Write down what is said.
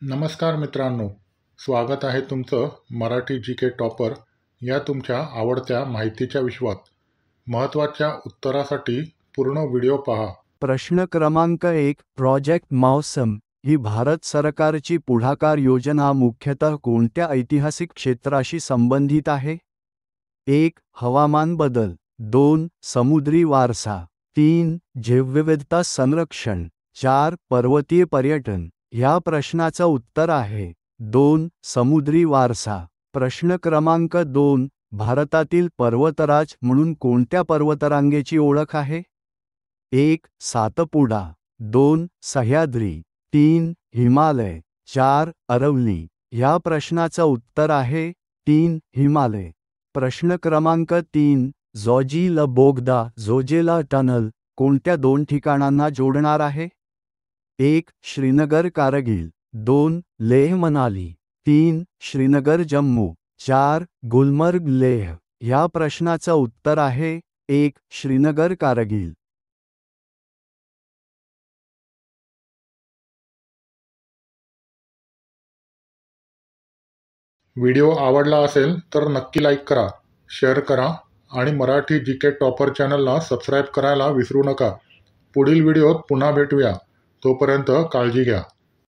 नमस्कार मित्रांनो, स्वागत आहे तुमचं मराठी जी के टॉपर या तुमच्या आवडत्या माहितीच्या विश्वात. महत्त्वाच्या उत्तरासाठी पूर्ण व्हिडिओ पहा. प्रश्न क्रमांक 1. प्रोजेक्ट मौसम ही भारत सरकारची पुढाकार योजना मुख्यतः कोणत्या ऐतिहासिक क्षेत्राशी संबंधित आहे? 1. हवामान बदल, 2. समुद्री वारसा, 3. जैवविविधता संरक्षण, 4. पर्वतीय पर्यटन. ह्या प्रश्नाचं उत्तर आहे 2. समुद्री वारसा. प्रश्न क्रमांक 2. भारतातील पर्वतराज म्हणून कोणत्या पर्वतरांगेची ओळख आहे? 1. सातपुडा, 2. सह्याद्री, 3. हिमालय, 4. अरवली. ह्या प्रश्नाचं उत्तर आहे 3. हिमालय. प्रश्न क्रमांक 3. जोजिला बोगदा जोजिला टनल कोणत्या 2 ठिकाणांना जोडणार आहे? 1. श्रीनगर कारगिल, 2. लेह मनाली, 3. श्रीनगर जम्मू, 4. गुलमर्ग लेह. ह्या प्रश्नाचं उत्तर आहे 1. श्रीनगर कारगिल. व्हिडिओ आवडला असेल तर नक्की लाईक करा, शेअर करा आणि मराठी जी के टॉपर चॅनलला सबस्क्राईब करायला विसरू नका. पुढील व्हिडिओत पुन्हा भेटूया. तोपर्यंत काळजी घ्या.